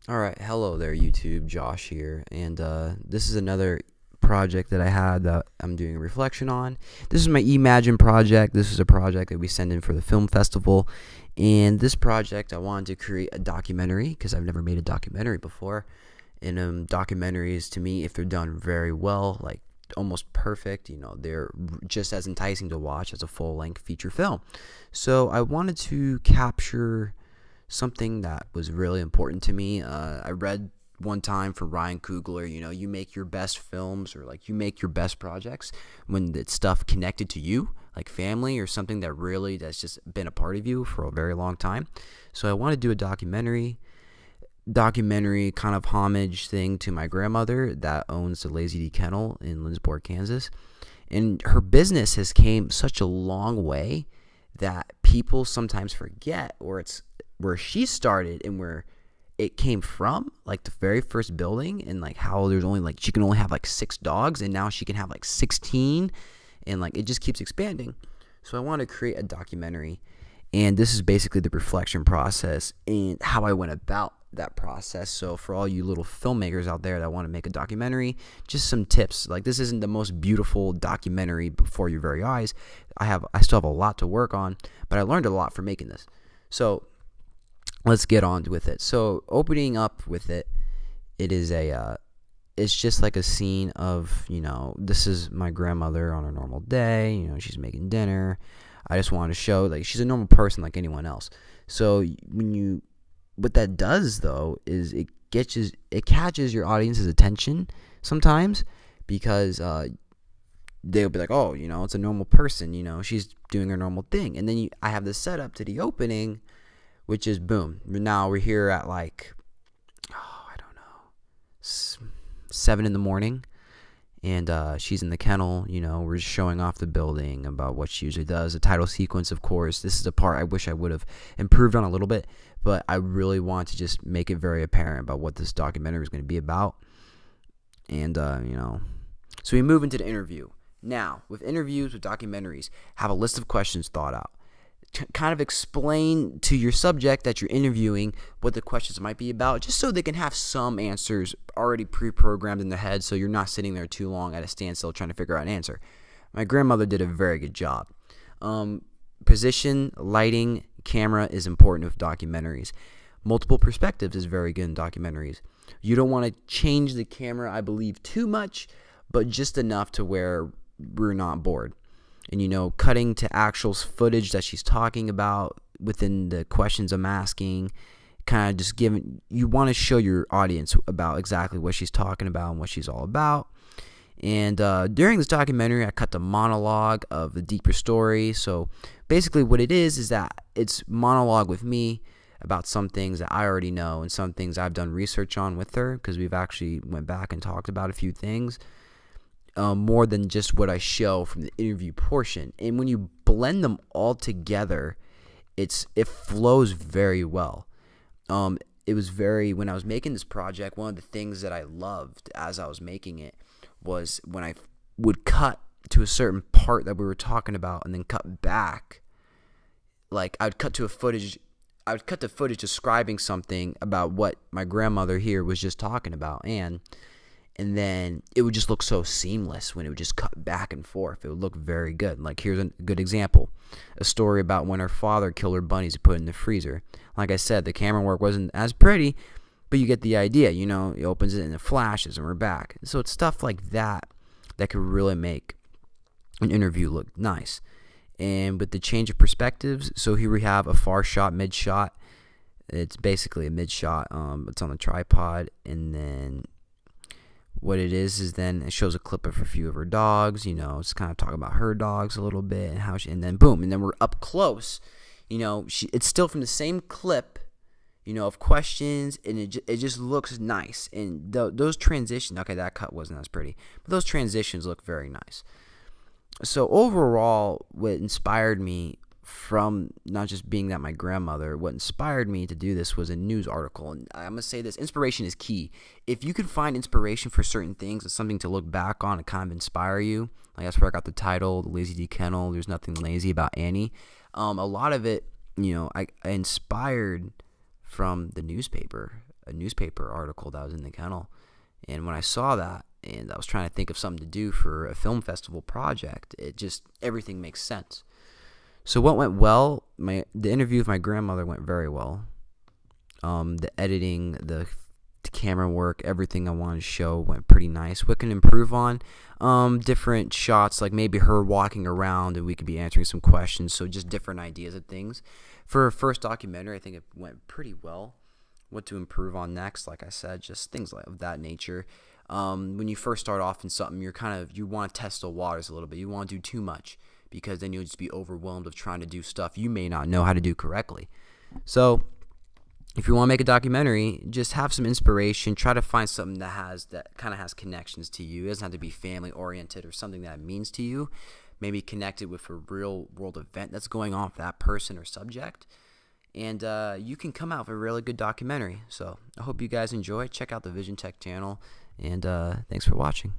All right, hello there, YouTube. Josh here, and this is another project that I had that I'm doing a reflection on. This is my Imagine project. This is a project that we send in for the film festival, and this project I wanted to create a documentary because I've never made a documentary before. And documentaries, to me, if they're done very well, like almost perfect, they're just as enticing to watch as a full-length feature film. So I wanted to capture something that was really important to me. I read one time from Ryan Coogler, you make your best films, or like you make your best projects when it's stuff connected to you, like family or something that's just been a part of you for a very long time. So I want to do a documentary kind of homage thing to my grandmother that owns the Lazy D Kennel in Lindsborg, Kansas. And her business has came such a long way that people sometimes forget, or it's where she started and where it came from, like the very first building, and like how there's only like she can only have like 6 dogs, and now she can have like 16, and like it just keeps expanding. So I want to create a documentary, and this is basically the reflection process and how I went about that process. So for all you little filmmakers out there that want to make a documentary, just some tips. Like, this isn't the most beautiful documentary before your very eyes. I still have a lot to work on, but I learned a lot from making this. So let's get on with it. So opening up with it, it is it's just like a scene of, this is my grandmother on a normal day. She's making dinner. I just want to show like she's a normal person like anyone else. So what that does though is it catches your audience's attention sometimes, because they'll be like, oh, it's a normal person. She's doing her normal thing, and then I have this setup to the opening, which is boom. Now we're here at like, I don't know, 7 in the morning, and she's in the kennel. We're just showing off the building about what she usually does. The title sequence, of course. This is the part I wish I would have improved on a little bit, but I really want to just make it very apparent about what this documentary is going to be about. And so we move into the interview. Now, with interviews, with documentaries, have a list of questions thought out. Kind of explain to your subject that you're interviewing what the questions might be about, just so they can have some answers already pre-programmed in their head, so you're not sitting there too long at a standstill trying to figure out an answer. My grandmother did a very good job. Position, lighting, camera is important with documentaries. Multiple perspectives is very good in documentaries. You don't want to change the camera, I believe, too much, but just enough to where we're not bored. And cutting to actual footage that she's talking about within the questions I'm asking, kind of just giving, you want to show your audience about exactly what she's talking about and what she's all about. And during this documentary, I cut the monologue of the deeper story. So basically what it is that it's monologue with me about some things that I already know and some things I've done research on with her, because we've actually went back and talked about a few things. More than just what I show from the interview portion. And when you blend them all together, it flows very well. It was when I was making this project, one of the things that I loved as I was making it was when I would cut to a certain part that we were talking about and then cut back. Like, I would cut to footage describing something about what my grandmother here was just talking about, and then it would just look so seamless when it would just cut back and forth. It would look very good. Like, here's a good example. A story about when her father killed her bunnies and put in the freezer. Like I said, the camera work wasn't as pretty, but you get the idea. It opens it and it flashes and we're back. So it's stuff like that that could really make an interview look nice. And with the change of perspectives, so here we have a far shot, mid shot. It's basically a mid shot. It's on the tripod, and then what it is then it shows a clip of a few of her dogs. It's kind of talking about her dogs a little bit and how and then boom, and then we're up close. It's still from the same clip, of questions, and it just looks nice. And those transitions, okay, that cut wasn't as pretty, but those transitions look very nice. So overall, what inspired me from not just being that my grandmother, what inspired me to do this was a news article. And I'm going to say this, inspiration is key. If you can find inspiration for certain things, it's something to look back on and kind of inspire you. Like, that's where I got the title, The Lazy D Kennel. There's nothing lazy about Annie. A lot of it, I inspired from the newspaper. a newspaper article that was in the kennel. And when I saw that, and I was trying to think of something to do for a film festival project, everything makes sense. So what went well? The interview with my grandmother went very well. The editing, the camera work, everything I wanted to show went pretty nice. What can improve on? Different shots, like maybe her walking around and we could be answering some questions. So just different ideas of things. For a first documentary, I think it went pretty well. What to improve on next, like I said, just things of that nature. When you first start off in something, you want to test the waters a little bit. You want to do too much because then you'll just be overwhelmed of trying to do stuff you may not know how to do correctly. So if you want to make a documentary, just have some inspiration. Try to find something that kind of has connections to you. It doesn't have to be family oriented or something that means to you. Maybe connect it with a real world event that's going on for that person or subject. And you can come out with a really good documentary. So I hope you guys enjoy. Check out the Vision Tech channel. And thanks for watching.